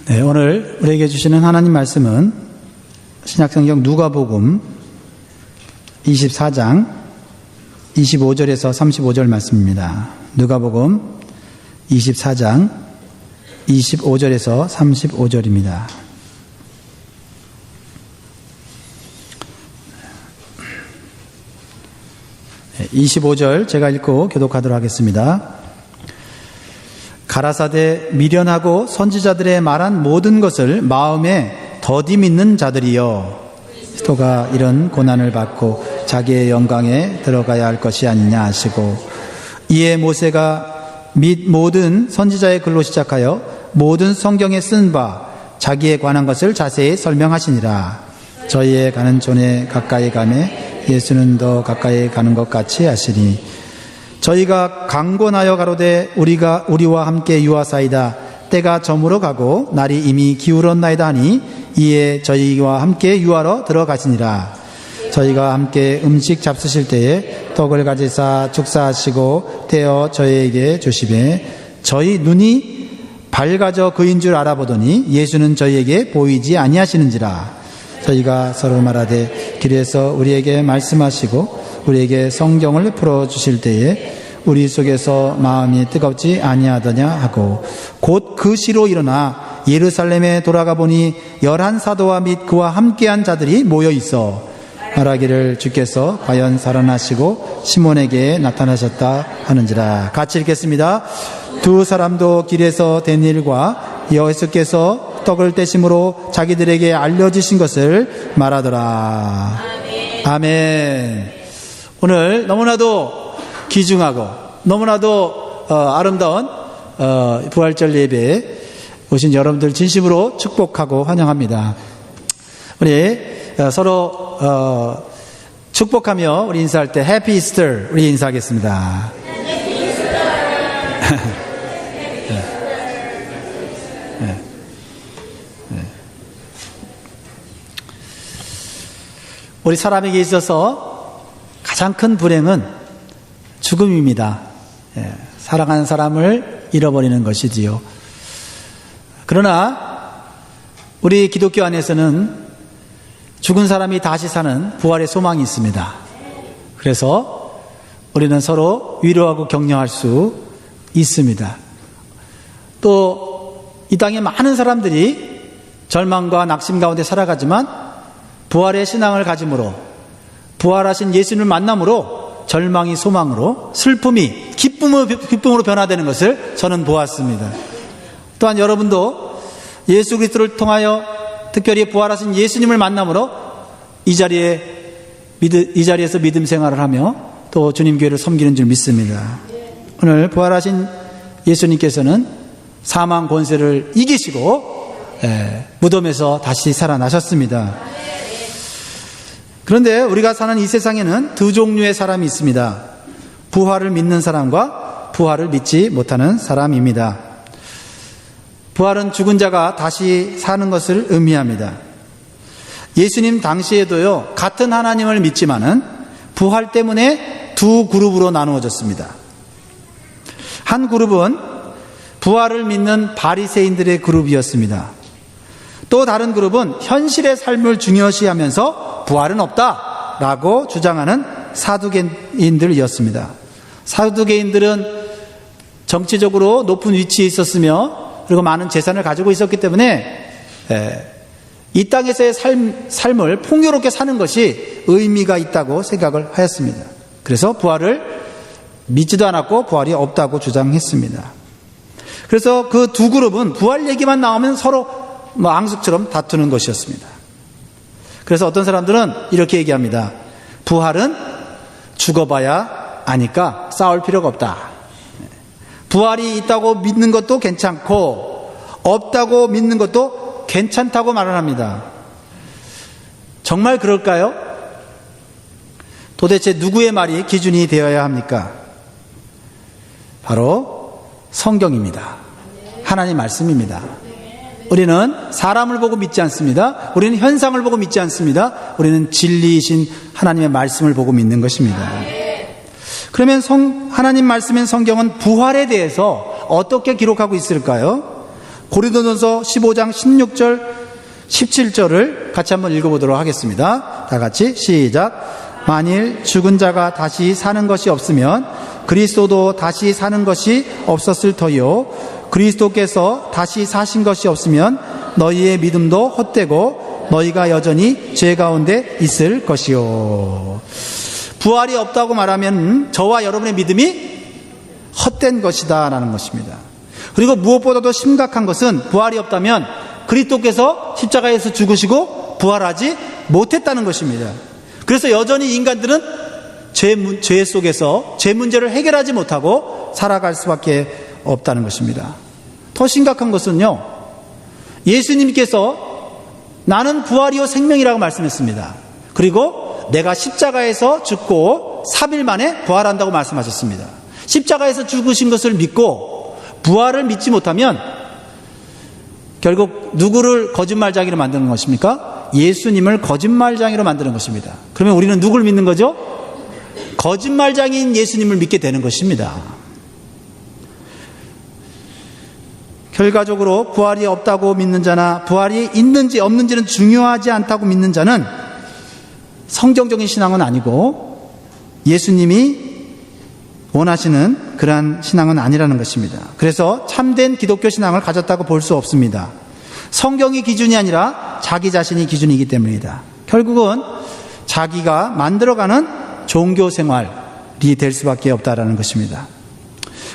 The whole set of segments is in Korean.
네, 오늘 우리에게 주시는 하나님 말씀은 신약성경 누가복음 24장 25절에서 35절 말씀입니다. 누가복음 24장 25절에서 35절입니다. 25절 제가 읽고 교독하도록 하겠습니다. 가라사대 미련하고 선지자들의 말한 모든 것을 마음에 더디 믿는 자들이여, 그리스도가 이런 고난을 받고 자기의 영광에 들어가야 할 것이 아니냐 하시고, 이에 모세가 및 모든 선지자의 글로 시작하여 모든 성경에 쓴 바 자기에 관한 것을 자세히 설명하시니라. 저희의 가는 촌에 가까이 가매 예수는 더 가까이 가는 것 같이 하시니, 저희가 강권하여 가로되 우리와 함께 유하사이다. 때가 저물어 가고 날이 이미 기울었나이다 하니, 이에 저희와 함께 유하러 들어가시니라. 저희가 함께 음식 잡수실 때에 떡을 가지사 축사하시고 떼어 저희에게 주시매, 저희 눈이 밝아져 그인 줄 알아보더니 예수는 저희에게 보이지 아니하시는지라. 저희가 서로 말하되 길에서 우리에게 말씀하시고 우리에게 성경을 풀어주실 때에 우리 속에서 마음이 뜨겁지 아니하더냐 하고, 곧 그 시로 일어나 예루살렘에 돌아가 보니 11사도와 및 그와 함께한 자들이 모여 있어 말하기를 주께서 과연 살아나시고 시몬에게 나타나셨다 하는지라. 같이 읽겠습니다. 두 사람도 길에서 된 일과 예수께서 떡을 떼심으로 자기들에게 알려주신 것을 말하더라. 아멘. 오늘 너무나도 귀중하고 너무나도 아름다운 부활절 예배에 오신 여러분들 진심으로 축복하고 환영합니다. 우리 서로 축복하며 우리 인사할 때 해피 이스터 우리 인사하겠습니다. 우리 사람에게 있어서 가장 큰 불행은 죽음입니다. 사랑하는 사람을 잃어버리는 것이지요. 그러나 우리 기독교 안에서는 죽은 사람이 다시 사는 부활의 소망이 있습니다. 그래서 우리는 서로 위로하고 격려할 수 있습니다. 또 이 땅에 많은 사람들이 절망과 낙심 가운데 살아가지만 부활의 신앙을 가짐으로, 부활하신 예수님을 만남으로 절망이 소망으로, 슬픔이 기쁨으로 변화되는 것을 저는 보았습니다. 또한 여러분도 예수 그리스도를 통하여 특별히 부활하신 예수님을 만남으로 이 자리에서 믿음 생활을 하며 또 주님 교회를 섬기는 줄 믿습니다. 오늘 부활하신 예수님께서는 사망 권세를 이기시고 무덤에서 다시 살아나셨습니다. 그런데 우리가 사는 이 세상에는 두 종류의 사람이 있습니다. 부활을 믿는 사람과 부활을 믿지 못하는 사람입니다. 부활은 죽은 자가 다시 사는 것을 의미합니다. 예수님 당시에도요, 같은 하나님을 믿지만은 부활 때문에 두 그룹으로 나누어졌습니다. 한 그룹은 부활을 믿는 바리새인들의 그룹이었습니다. 또 다른 그룹은 현실의 삶을 중요시하면서 부활은 없다라고 주장하는 사두개인들이었습니다. 사두개인들은 정치적으로 높은 위치에 있었으며 그리고 많은 재산을 가지고 있었기 때문에 이 땅에서의 삶을 풍요롭게 사는 것이 의미가 있다고 생각을 하였습니다. 그래서 부활을 믿지도 않았고 부활이 없다고 주장했습니다. 그래서 그 두 그룹은 부활 얘기만 나오면 서로 앙숙처럼 다투는 것이었습니다. 그래서 어떤 사람들은 이렇게 얘기합니다. 부활은 죽어봐야 아니까 싸울 필요가 없다. 부활이 있다고 믿는 것도 괜찮고 없다고 믿는 것도 괜찮다고 말을 합니다. 정말 그럴까요? 도대체 누구의 말이 기준이 되어야 합니까? 바로 성경입니다. 하나님 말씀입니다. 우리는 사람을 보고 믿지 않습니다. 우리는 현상을 보고 믿지 않습니다. 우리는 진리이신 하나님의 말씀을 보고 믿는 것입니다. 그러면 하나님 말씀인 성경은 부활에 대해서 어떻게 기록하고 있을까요? 고린도전서 15장 16절 17절을 같이 한번 읽어보도록 하겠습니다. 다 같이 시작. 만일 죽은 자가 다시 사는 것이 없으면 그리스도도 다시 사는 것이 없었을 터요. 그리스도께서 다시 사신 것이 없으면 너희의 믿음도 헛되고 너희가 여전히 죄 가운데 있을 것이요. 부활이 없다고 말하면 저와 여러분의 믿음이 헛된 것이다 라는 것입니다. 그리고 무엇보다도 심각한 것은 부활이 없다면 그리스도께서 십자가에서 죽으시고 부활하지 못했다는 것입니다. 그래서 여전히 인간들은 죄 속에서 죄 문제를 해결하지 못하고 살아갈 수밖에 없다는 것입니다. 더 심각한 것은요, 예수님께서 나는 부활이요 생명이라고 말씀했습니다. 그리고 내가 십자가에서 죽고 3일 만에 부활한다고 말씀하셨습니다. 십자가에서 죽으신 것을 믿고 부활을 믿지 못하면 결국 누구를 거짓말쟁이로 만드는 것입니까? 예수님을 거짓말쟁이로 만드는 것입니다. 그러면 우리는 누구를 믿는 거죠? 거짓말쟁이인 예수님을 믿게 되는 것입니다. 결과적으로 부활이 없다고 믿는 자나 부활이 있는지 없는지는 중요하지 않다고 믿는 자는 성경적인 신앙은 아니고 예수님이 원하시는 그러한 신앙은 아니라는 것입니다. 그래서 참된 기독교 신앙을 가졌다고 볼 수 없습니다. 성경이 기준이 아니라 자기 자신이 기준이기 때문이다. 결국은 자기가 만들어가는 종교 생활이 될 수밖에 없다라는 것입니다.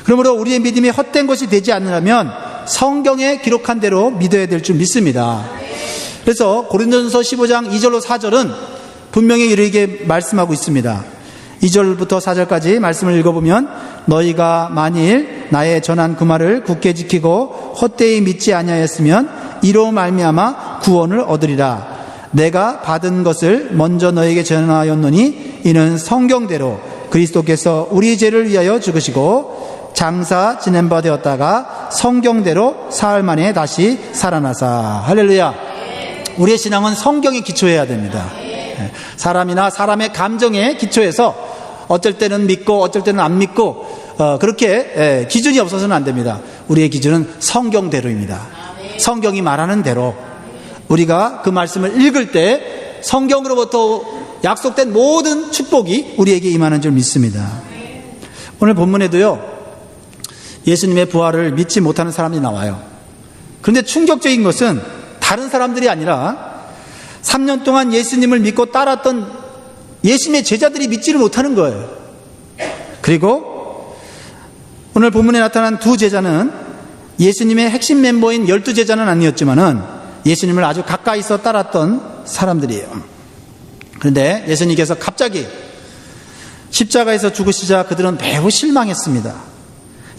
그러므로 우리의 믿음이 헛된 것이 되지 않으려면 성경에 기록한 대로 믿어야 될 줄 믿습니다. 그래서 고린도전서 15장 2절로 4절은 분명히 이렇게 말씀하고 있습니다. 2절부터 4절까지 말씀을 읽어보면 너희가 만일 나의 전한 그 말을 굳게 지키고 헛되이 믿지 아니하였으면 이로 말미암아 구원을 얻으리라. 내가 받은 것을 먼저 너에게 전하였노니 이는 성경대로 그리스도께서 우리 죄를 위하여 죽으시고 장사 지낸 바 되었다가 성경대로 사흘 만에 다시 살아나사. 할렐루야. 우리의 신앙은 성경에 기초해야 됩니다. 사람이나 사람의 감정에 기초해서 어쩔 때는 믿고 어쩔 때는 안 믿고 그렇게 기준이 없어서는 안 됩니다. 우리의 기준은 성경대로입니다. 성경이 말하는 대로 우리가 그 말씀을 읽을 때 성경으로부터 약속된 모든 축복이 우리에게 임하는 줄 믿습니다. 오늘 본문에도요, 예수님의 부활을 믿지 못하는 사람이 나와요. 그런데 충격적인 것은 다른 사람들이 아니라 3년 동안 예수님을 믿고 따랐던 예수님의 제자들이 믿지를 못하는 거예요. 그리고 오늘 본문에 나타난 두 제자는 예수님의 핵심 멤버인 12제자는 아니었지만은 예수님을 아주 가까이서 따랐던 사람들이에요. 그런데 예수님께서 갑자기 십자가에서 죽으시자 그들은 매우 실망했습니다.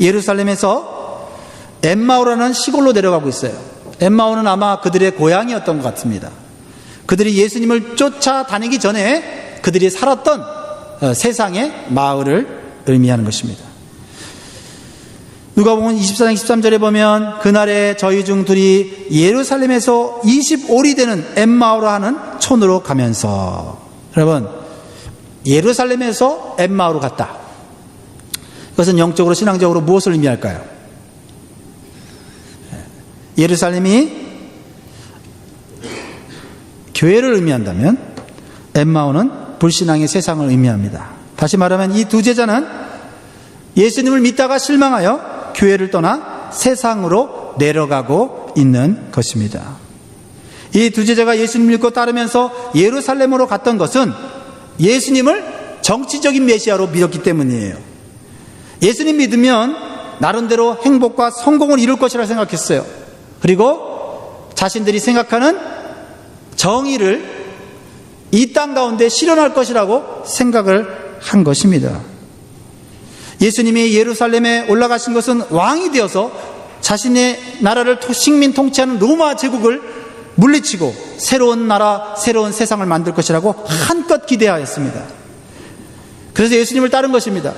예루살렘에서 엠마오라는 시골로 내려가고 있어요. 엠마오는 아마 그들의 고향이었던 것 같습니다. 그들이 예수님을 쫓아다니기 전에 그들이 살았던 세상의 마을을 의미하는 것입니다. 누가복음 24장 13절에 보면 그날에 저희 중 둘이 예루살렘에서 25리 되는 엠마오라 하는 촌으로 가면서, 여러분, 예루살렘에서 엠마오로 갔다. 이것은 영적으로 신앙적으로 무엇을 의미할까요? 예루살렘이 교회를 의미한다면 엠마오는 불신앙의 세상을 의미합니다. 다시 말하면 이 두 제자는 예수님을 믿다가 실망하여 교회를 떠나 세상으로 내려가고 있는 것입니다. 이 두 제자가 예수님을 믿고 따르면서 예루살렘으로 갔던 것은 예수님을 정치적인 메시아로 믿었기 때문이에요. 예수님 믿으면 나름대로 행복과 성공을 이룰 것이라 생각했어요. 그리고 자신들이 생각하는 정의를 이 땅 가운데 실현할 것이라고 생각을 한 것입니다. 예수님이 예루살렘에 올라가신 것은 왕이 되어서 자신의 나라를 식민 통치하는 로마 제국을 물리치고 새로운 나라, 새로운 세상을 만들 것이라고 한껏 기대하였습니다. 그래서 예수님을 따른 것입니다.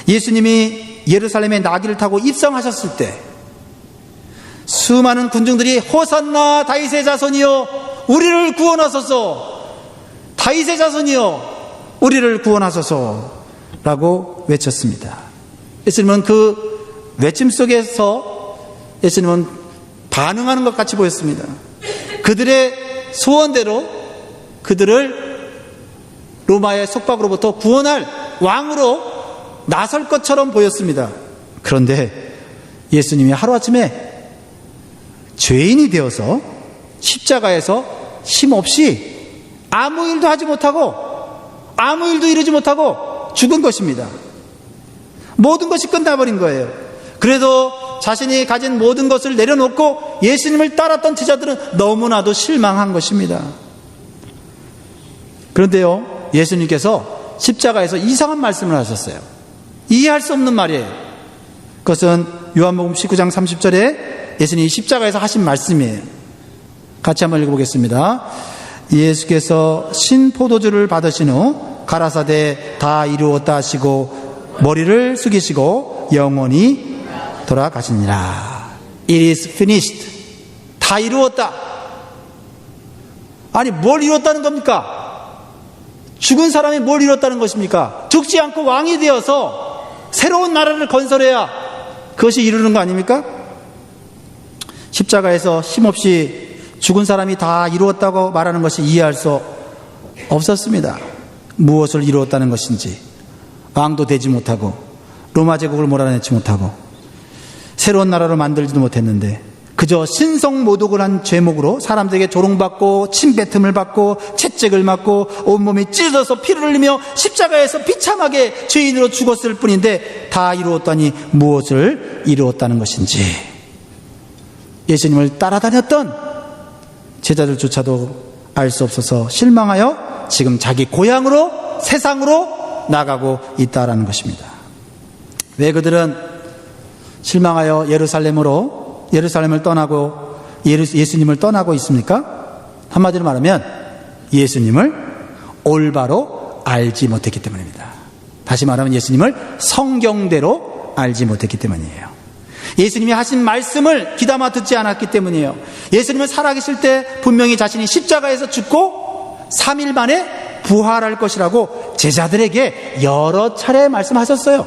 예수님이 예루살렘에 나귀를 타고 입성하셨을 때 수많은 군중들이 호산나 다윗의 자손이여 우리를 구원하소서, 다윗의 자손이여 우리를 구원하소서 라고 외쳤습니다. 예수님은 그 외침 속에서 예수님은 반응하는 것 같이 보였습니다. 그들의 소원대로 그들을 로마의 속박으로부터 구원할 왕으로 나설 것처럼 보였습니다. 그런데 예수님이 하루아침에 죄인이 되어서 십자가에서 힘없이 아무 일도 하지 못하고 아무 일도 이루지 못하고 죽은 것입니다. 모든 것이 끝나버린 거예요. 그래도 자신이 가진 모든 것을 내려놓고 예수님을 따랐던 제자들은 너무나도 실망한 것입니다. 그런데요, 예수님께서 십자가에서 이상한 말씀을 하셨어요. 이해할 수 없는 말이에요. 그것은 요한복음 19장 30절에 예수님이 십자가에서 하신 말씀이에요. 같이 한번 읽어보겠습니다. 예수께서 신포도주를 받으신 후 가라사대 다 이루었다 하시고 머리를 숙이시고 영원히 돌아가시니라. It is finished. 다 이루었다. 아니, 뭘 이뤘다는 겁니까? 죽은 사람이 뭘 이뤘다는 것입니까? 죽지 않고 왕이 되어서 새로운 나라를 건설해야 그것이 이루는 거 아닙니까? 십자가에서 힘없이 죽은 사람이 다 이루었다고 말하는 것이 이해할 수 없었습니다. 무엇을 이루었다는 것인지, 왕도 되지 못하고 로마 제국을 몰아내지 못하고 새로운 나라로 만들지도 못했는데 그저 신성모독을 한 죄목으로 사람들에게 조롱받고 침뱉음을 받고 채찍을 맞고 온몸이 찢어져서 피를 흘리며 십자가에서 비참하게 죄인으로 죽었을 뿐인데 다 이루었다니 무엇을 이루었다는 것인지, 예수님을 따라다녔던 제자들조차도 알 수 없어서 실망하여 지금 자기 고향으로, 세상으로 나가고 있다라는 것입니다. 왜 그들은 실망하여 예루살렘을 떠나고 예수님을 떠나고 있습니까? 한마디로 말하면 예수님을 올바로 알지 못했기 때문입니다. 다시 말하면 예수님을 성경대로 알지 못했기 때문이에요. 예수님이 하신 말씀을 귀담아 듣지 않았기 때문이에요. 예수님은 살아계실 때 분명히 자신이 십자가에서 죽고 3일 만에 부활할 것이라고 제자들에게 여러 차례 말씀하셨어요.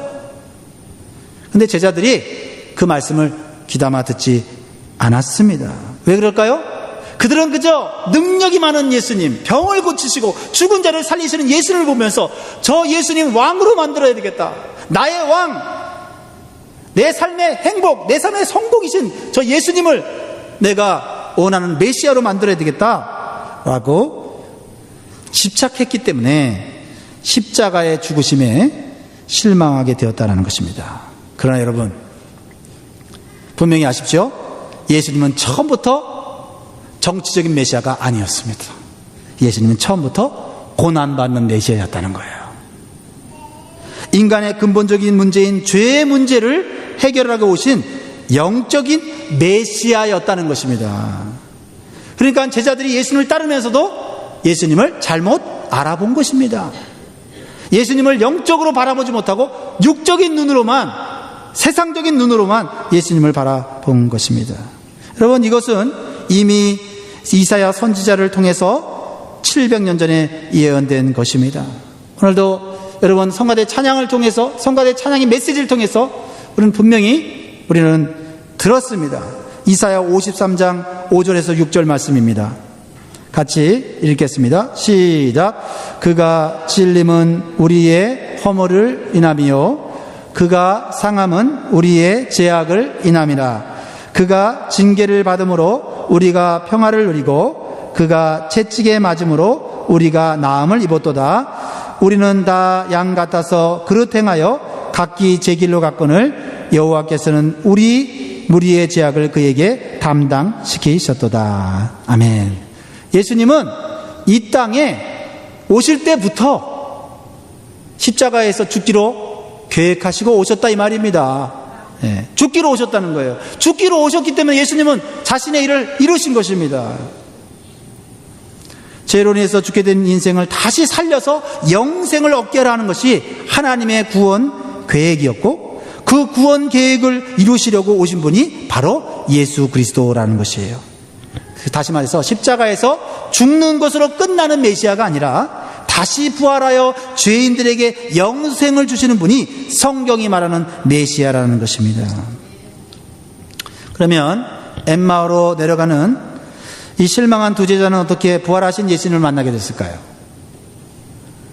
그런데 제자들이 그 말씀을 귀담아 듣지 않았습니다. 왜 그럴까요? 그들은 그저 능력이 많은 예수님, 병을 고치시고 죽은 자를 살리시는 예수님을 보면서 저 예수님 왕으로 만들어야 되겠다. 나의 왕, 내 삶의 행복, 내 삶의 성공이신 저 예수님을 내가 원하는 메시아로 만들어야 되겠다라고 집착했기 때문에 십자가의 죽으심에 실망하게 되었다는 것입니다. 그러나 여러분, 분명히 아십시오. 예수님은 처음부터 정치적인 메시아가 아니었습니다. 예수님은 처음부터 고난받는 메시아였다는 거예요. 인간의 근본적인 문제인 죄의 문제를 해결하고 오신 영적인 메시아였다는 것입니다. 그러니까 제자들이 예수님을 따르면서도 예수님을 잘못 알아본 것입니다. 예수님을 영적으로 바라보지 못하고 육적인 눈으로만, 세상적인 눈으로만 예수님을 바라본 것입니다. 여러분, 이것은 이미 이사야 선지자를 통해서 700년 전에 예언된 것입니다. 오늘도 여러분, 성가대 찬양을 통해서, 성가대 찬양의 메시지를 통해서 우리는 들었습니다. 이사야 53장 5절에서 6절 말씀입니다. 같이 읽겠습니다. 시작. 그가 찔림은 우리의 허물을 인함이요 그가 상함은 우리의 죄악을 인함이라. 그가 징계를 받음으로 우리가 평화를 누리고 그가 채찍에 맞음으로 우리가 나음을 입었도다. 우리는 다 양 같아서 그릇 행하여 각기 제 길로 갔거늘 여호와께서는 우리 무리의 죄악을 그에게 담당시키셨도다. 아멘. 예수님은 이 땅에 오실 때부터 십자가에서 죽기로 계획하시고 오셨다 이 말입니다. 네, 죽기로 오셨다는 거예요. 죽기로 오셨기 때문에 예수님은 자신의 일을 이루신 것입니다. 죄로 인해서 죽게 된 인생을 다시 살려서 영생을 얻게 하라는 것이 하나님의 구원 계획이었고, 그 구원 계획을 이루시려고 오신 분이 바로 예수 그리스도라는 것이에요. 다시 말해서 십자가에서 죽는 것으로 끝나는 메시아가 아니라 다시 부활하여 죄인들에게 영생을 주시는 분이 성경이 말하는 메시아라는 것입니다. 그러면 엠마오로 내려가는 이 실망한 두 제자는 어떻게 부활하신 예수님을 만나게 됐을까요?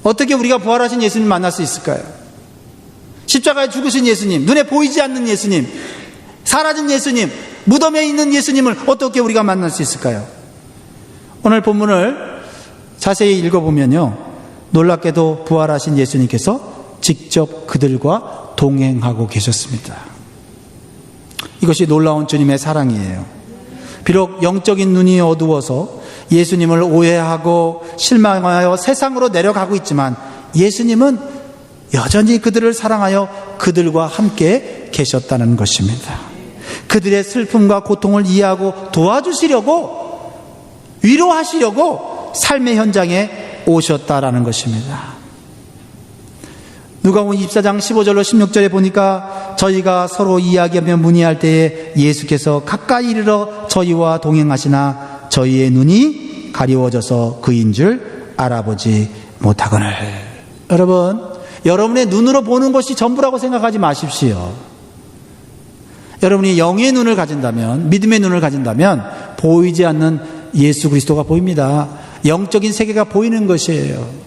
어떻게 우리가 부활하신 예수님을 만날 수 있을까요? 십자가에 죽으신 예수님, 눈에 보이지 않는 예수님, 사라진 예수님, 무덤에 있는 예수님을 어떻게 우리가 만날 수 있을까요? 오늘 본문을 자세히 읽어보면요, 놀랍게도 부활하신 예수님께서 직접 그들과 동행하고 계셨습니다. 이것이 놀라운 주님의 사랑이에요. 비록 영적인 눈이 어두워서 예수님을 오해하고 실망하여 세상으로 내려가고 있지만 예수님은 여전히 그들을 사랑하여 그들과 함께 계셨다는 것입니다. 그들의 슬픔과 고통을 이해하고 도와주시려고, 위로하시려고 삶의 현장에 오셨다라는 것입니다. 누가복음 24장 15절로 16절에 보니까 저희가 서로 이야기하며 문의할 때에 예수께서 가까이 이르러 저희와 동행하시나 저희의 눈이 가리워져서 그인 줄 알아보지 못하거늘. 여러분, 여러분의 눈으로 보는 것이 전부라고 생각하지 마십시오. 여러분이 영의 눈을 가진다면, 믿음의 눈을 가진다면 보이지 않는 예수 그리스도가 보입니다. 영적인 세계가 보이는 것이에요.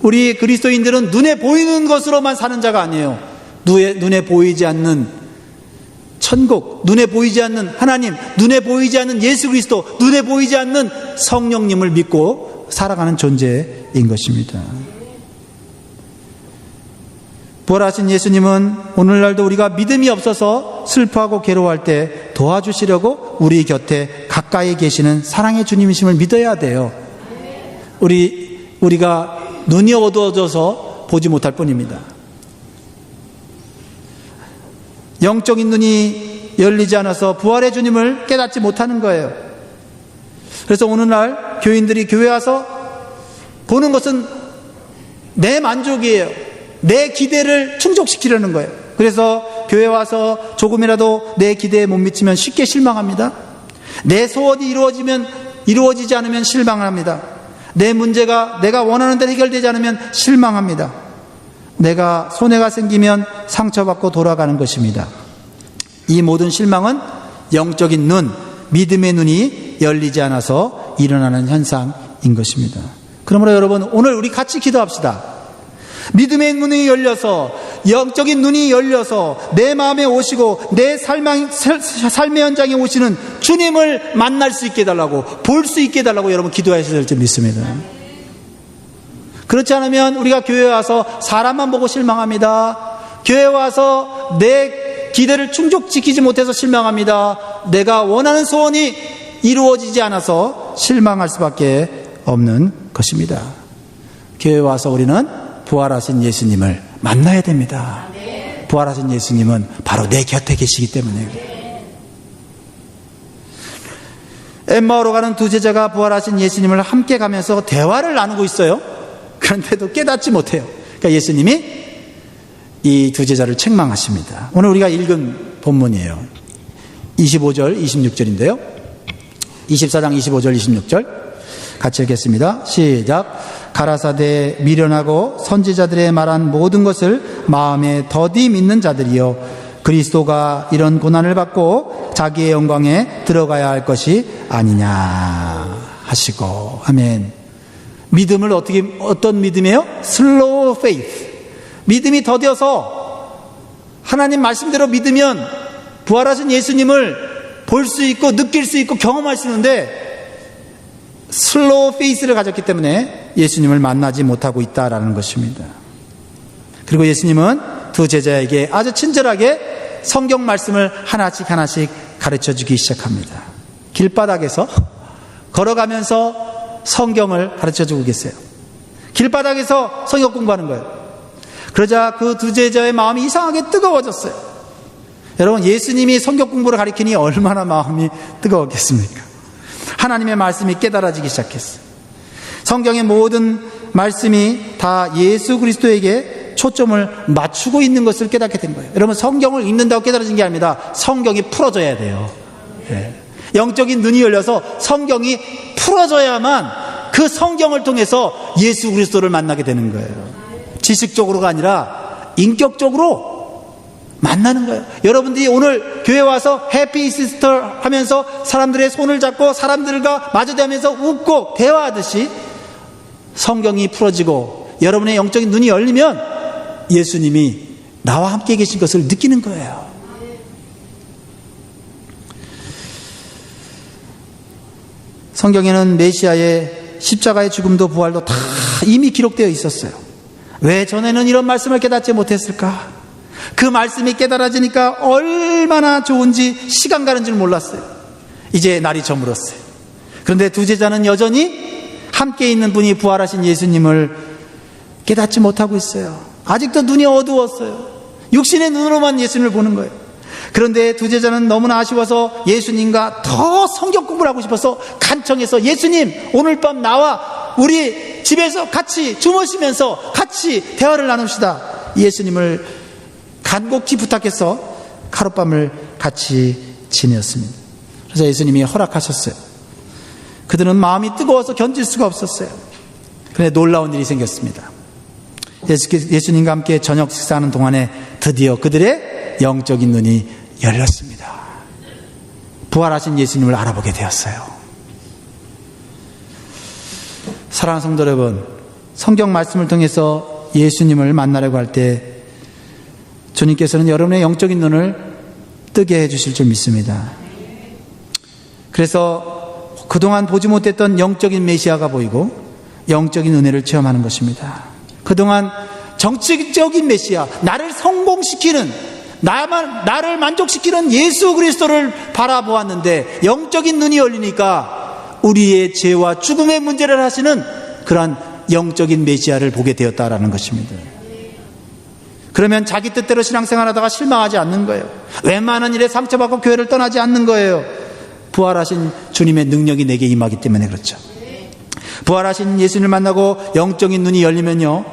우리 그리스도인들은 눈에 보이는 것으로만 사는 자가 아니에요. 눈에 보이지 않는 천국, 눈에 보이지 않는 하나님, 눈에 보이지 않는 예수 그리스도, 눈에 보이지 않는 성령님을 믿고 살아가는 존재인 것입니다. 부활하신 예수님은 오늘날도 우리가 믿음이 없어서 슬퍼하고 괴로워할 때 도와주시려고 우리 곁에 가까이 계시는 사랑의 주님이심을 믿어야 돼요. 우리가 눈이 어두워져서 보지 못할 뿐입니다. 영적인 눈이 열리지 않아서 부활의 주님을 깨닫지 못하는 거예요. 그래서 오늘날 교인들이 교회 와서 보는 것은 내 만족이에요. 내 기대를 충족시키려는 거예요. 그래서 교회 와서 조금이라도 내 기대에 못 미치면 쉽게 실망합니다. 내 소원이 이루어지지 않으면 실망합니다. 내 문제가 내가 원하는 대로 해결되지 않으면 실망합니다. 내가 손해가 생기면 상처받고 돌아가는 것입니다. 이 모든 실망은 영적인 눈, 믿음의 눈이 열리지 않아서 일어나는 현상인 것입니다. 그러므로 여러분, 오늘 우리 같이 기도합시다. 믿음의 눈이 열려서, 영적인 눈이 열려서 내 마음에 오시고 내 삶의 현장에 오시는 주님을 만날 수 있게 해달라고, 볼 수 있게 해달라고 여러분 기도하셔야 될 줄 믿습니다. 그렇지 않으면 우리가 교회에 와서 사람만 보고 실망합니다. 교회에 와서 내 기대를 충족시키지 못해서 실망합니다. 내가 원하는 소원이 이루어지지 않아서 실망할 수밖에 없는 것입니다. 교회에 와서 우리는 부활하신 예수님을 만나야 됩니다. 부활하신 예수님은 바로 내 곁에 계시기 때문에. 엠마오로 가는 두 제자가 부활하신 예수님을 함께 가면서 대화를 나누고 있어요. 그런데도 깨닫지 못해요. 그러니까 예수님이 이 두 제자를 책망하십니다. 오늘 우리가 읽은 본문이에요. 25절, 26절인데요. 24장 25절, 26절 같이 읽겠습니다. 시작. 가라사대 미련하고 선지자들의 말한 모든 것을 마음에 더디 믿는 자들이여, 그리스도가 이런 고난을 받고 자기의 영광에 들어가야 할 것이 아니냐 하시고. 아멘. 믿음을 어떤 믿음이에요? 슬로우 페이스. 믿음이 더뎌서 하나님 말씀대로 믿으면 부활하신 예수님을 볼 수 있고 느낄 수 있고 경험할 수 있는데, 슬로우 페이스를 가졌기 때문에 예수님을 만나지 못하고 있다라는 것입니다. 그리고 예수님은 두 제자에게 아주 친절하게 성경 말씀을 하나씩 가르쳐 주기 시작합니다. 길바닥에서 걸어가면서 성경을 가르쳐 주고 계세요. 길바닥에서 성경 공부하는 거예요. 그러자 그 두 제자의 마음이 이상하게 뜨거워졌어요. 여러분, 예수님이 성경 공부를 가르치니 얼마나 마음이 뜨거웠겠습니까? 하나님의 말씀이 깨달아지기 시작했어요. 성경의 모든 말씀이 다 예수 그리스도에게 초점을 맞추고 있는 것을 깨닫게 된 거예요. 여러분, 성경을 읽는다고 깨달아진 게 아닙니다. 성경이 풀어져야 돼요. 네. 영적인 눈이 열려서 성경이 풀어져야만 그 성경을 통해서 예수 그리스도를 만나게 되는 거예요. 지식적으로가 아니라 인격적으로 만나는 거예요. 여러분들이 오늘 교회 와서 해피 이스터 하면서 사람들의 손을 잡고 사람들과 마주대면서 웃고 대화하듯이 성경이 풀어지고 여러분의 영적인 눈이 열리면 예수님이 나와 함께 계신 것을 느끼는 거예요. 성경에는 메시아의 십자가의 죽음도 부활도 다 이미 기록되어 있었어요. 왜 전에는 이런 말씀을 깨닫지 못했을까? 그 말씀이 깨달아지니까 얼마나 좋은지 시간 가는 줄 몰랐어요. 이제 날이 저물었어요. 그런데 두 제자는 여전히 함께 있는 분이 부활하신 예수님을 깨닫지 못하고 있어요. 아직도 눈이 어두웠어요. 육신의 눈으로만 예수님을 보는 거예요. 그런데 두 제자는 너무나 아쉬워서 예수님과 더 성경 공부를 하고 싶어서 간청해서 예수님, 오늘 밤 나와 우리 집에서 같이 주무시면서 같이 대화를 나눕시다. 예수님을 간곡히 부탁해서 하룻밤을 같이 지냈습니다. 그래서 예수님이 허락하셨어요. 그들은 마음이 뜨거워서 견딜 수가 없었어요. 그런데 놀라운 일이 생겼습니다. 예수님과 함께 저녁 식사하는 동안에 드디어 그들의 영적인 눈이 열렸습니다. 부활하신 예수님을 알아보게 되었어요. 사랑하는 성도 여러분, 성경 말씀을 통해서 예수님을 만나려고 할 때 주님께서는 여러분의 영적인 눈을 뜨게 해주실 줄 믿습니다. 그래서 그동안 보지 못했던 영적인 메시아가 보이고 영적인 은혜를 체험하는 것입니다. 그동안 정치적인 메시아, 나를 성공시키는, 나를 만족시키는 예수 그리스도를 바라보았는데 영적인 눈이 열리니까 우리의 죄와 죽음의 문제를 하시는 그러한 영적인 메시아를 보게 되었다라는 것입니다. 그러면 자기 뜻대로 신앙생활하다가 실망하지 않는 거예요. 웬만한 일에 상처받고 교회를 떠나지 않는 거예요. 부활하신 주님의 능력이 내게 임하기 때문에 그렇죠. 부활하신 예수님을 만나고 영적인 눈이 열리면요,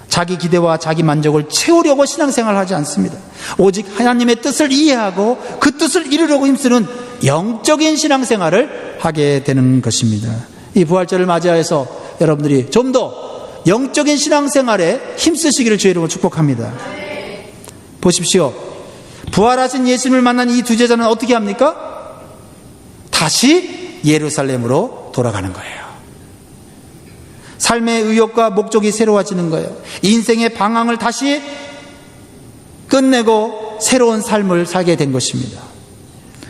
자기 기대와 자기 만족을 채우려고 신앙생활을 하지 않습니다. 오직 하나님의 뜻을 이해하고 그 뜻을 이루려고 힘쓰는 영적인 신앙생활을 하게 되는 것입니다. 이 부활절을 맞이해서 여러분들이 좀 더 영적인 신앙생활에 힘쓰시기를 주의 이름으로 축복합니다. 보십시오. 부활하신 예수님을 만난 이 두 제자는 어떻게 합니까? 다시 예루살렘으로 돌아가는 거예요. 삶의 의욕과 목적이 새로워지는 거예요. 인생의 방향을 다시 끝내고 새로운 삶을 살게 된 것입니다.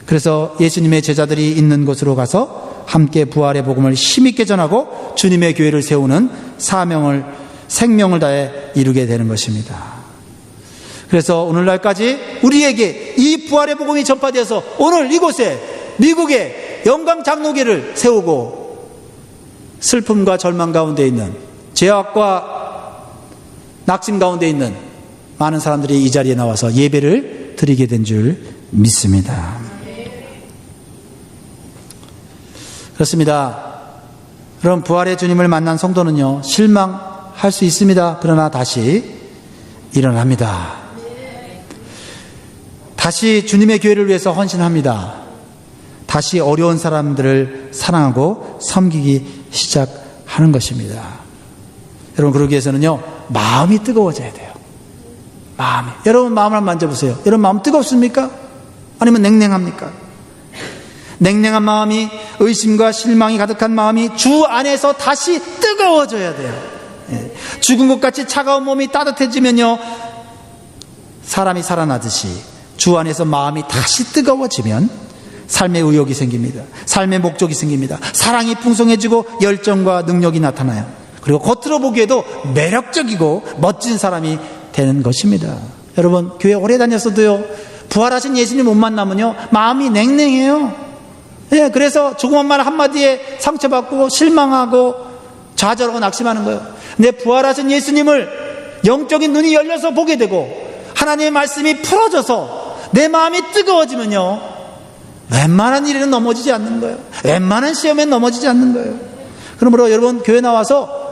그래서 예수님의 제자들이 있는 곳으로 가서 함께 부활의 복음을 힘있게 전하고 주님의 교회를 세우는 사명을, 생명을 다해 이루게 되는 것입니다. 그래서 오늘날까지 우리에게 이 부활의 복음이 전파되어서 오늘 이곳에 미국의 영광 장로교를 세우고 슬픔과 절망 가운데 있는, 죄악과 낙심 가운데 있는 많은 사람들이 이 자리에 나와서 예배를 드리게 된 줄 믿습니다. 그렇습니다. 그럼 부활의 주님을 만난 성도는요, 실망할 수 있습니다. 그러나 다시 일어납니다. 다시 주님의 교회를 위해서 헌신합니다. 다시 어려운 사람들을 사랑하고 섬기기 시작하는 것입니다. 여러분, 그러기 위해서는요, 마음이 뜨거워져야 돼요. 마음이. 여러분 마음을 한번 만져보세요. 여러분 마음 뜨겁습니까? 아니면 냉랭합니까? 냉랭한 마음이, 의심과 실망이 가득한 마음이 주 안에서 다시 뜨거워져야 돼요. 죽은 것 같이 차가운 몸이 따뜻해지면요, 사람이 살아나듯이 주 안에서 마음이 다시 뜨거워지면 삶의 의욕이 생깁니다. 삶의 목적이 생깁니다. 사랑이 풍성해지고 열정과 능력이 나타나요. 그리고 겉으로 보기에도 매력적이고 멋진 사람이 되는 것입니다. 여러분, 교회 오래 다녔어도요, 부활하신 예수님 못 만나면요, 마음이 냉랭해요. 예, 그래서 조그만 말 한마디에 상처받고 실망하고 좌절하고 낙심하는 거예요. 근데 부활하신 예수님을 영적인 눈이 열려서 보게 되고 하나님의 말씀이 풀어져서 내 마음이 뜨거워지면요, 웬만한 일에는 넘어지지 않는 거예요. 웬만한 시험에는 넘어지지 않는 거예요. 그러므로 여러분, 교회 나와서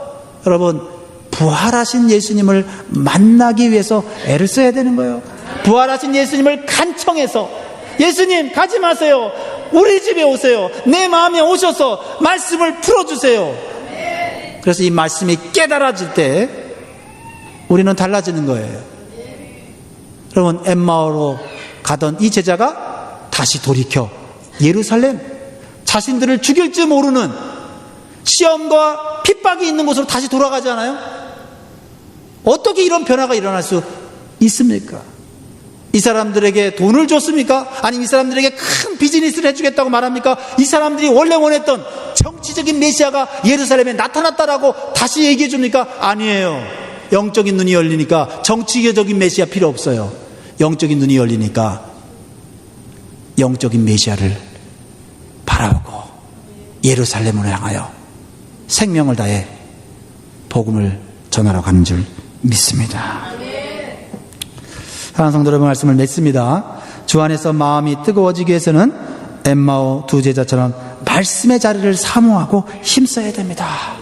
여러분 부활하신 예수님을 만나기 위해서 애를 써야 되는 거예요. 부활하신 예수님을 간청해서, 예수님 가지 마세요, 우리 집에 오세요, 내 마음에 오셔서 말씀을 풀어주세요. 그래서 이 말씀이 깨달아질 때 우리는 달라지는 거예요. 그러면 엠마오로 가던 이 제자가 다시 돌이켜 예루살렘, 자신들을 죽일지 모르는 시험과 핍박이 있는 곳으로 다시 돌아가지 않아요? 어떻게 이런 변화가 일어날 수 있습니까? 이 사람들에게 돈을 줬습니까? 아니면 이 사람들에게 큰 비즈니스를 해주겠다고 말합니까? 이 사람들이 원래 원했던 정치적인 메시아가 예루살렘에 나타났다라고 다시 얘기해 줍니까? 아니에요. 영적인 눈이 열리니까 정치적인 메시아 필요 없어요. 영적인 눈이 열리니까 영적인 메시아를 바라보고 예루살렘으로 향하여 생명을 다해 복음을 전하러 가는 줄 믿습니다. 사랑하는 성도 여러분, 말씀을 맺습니다. 주 안에서 마음이 뜨거워지기 위해서는 엠마오 두 제자처럼 말씀의 자리를 사모하고 힘써야 됩니다.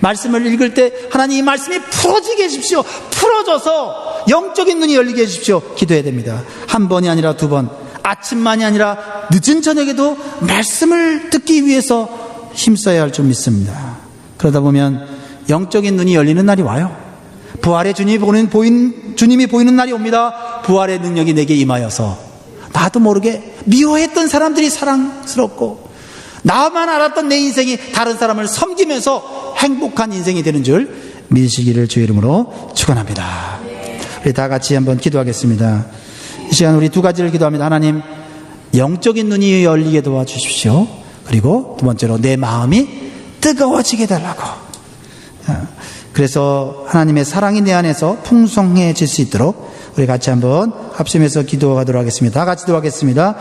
말씀을 읽을 때 하나님 이 말씀이 풀어지게 해주십시오. 풀어져서 영적인 눈이 열리게 해주십시오. 기도해야 됩니다. 한 번이 아니라 두 번, 아침만이 아니라 늦은 저녁에도 말씀을 듣기 위해서 힘써야 할 줄 믿습니다. 그러다 보면 영적인 눈이 열리는 날이 와요. 부활의 주님이 보이는 날이 옵니다. 부활의 능력이 내게 임하여서 나도 모르게 미워했던 사람들이 사랑스럽고 나만 알았던 내 인생이 다른 사람을 섬기면서 행복한 인생이 되는 줄 믿으시기를 주의 이름으로 축원합니다. 우리 다 같이 한번 기도하겠습니다. 이 시간 우리 두 가지를 기도합니다. 하나님, 영적인 눈이 열리게 도와주십시오. 그리고 두 번째로 내 마음이 뜨거워지게 달라고. 그래서 하나님의 사랑이 내 안에서 풍성해질 수 있도록 우리 같이 한번 합심해서 기도하도록 하겠습니다. 다 같이 기도하겠습니다.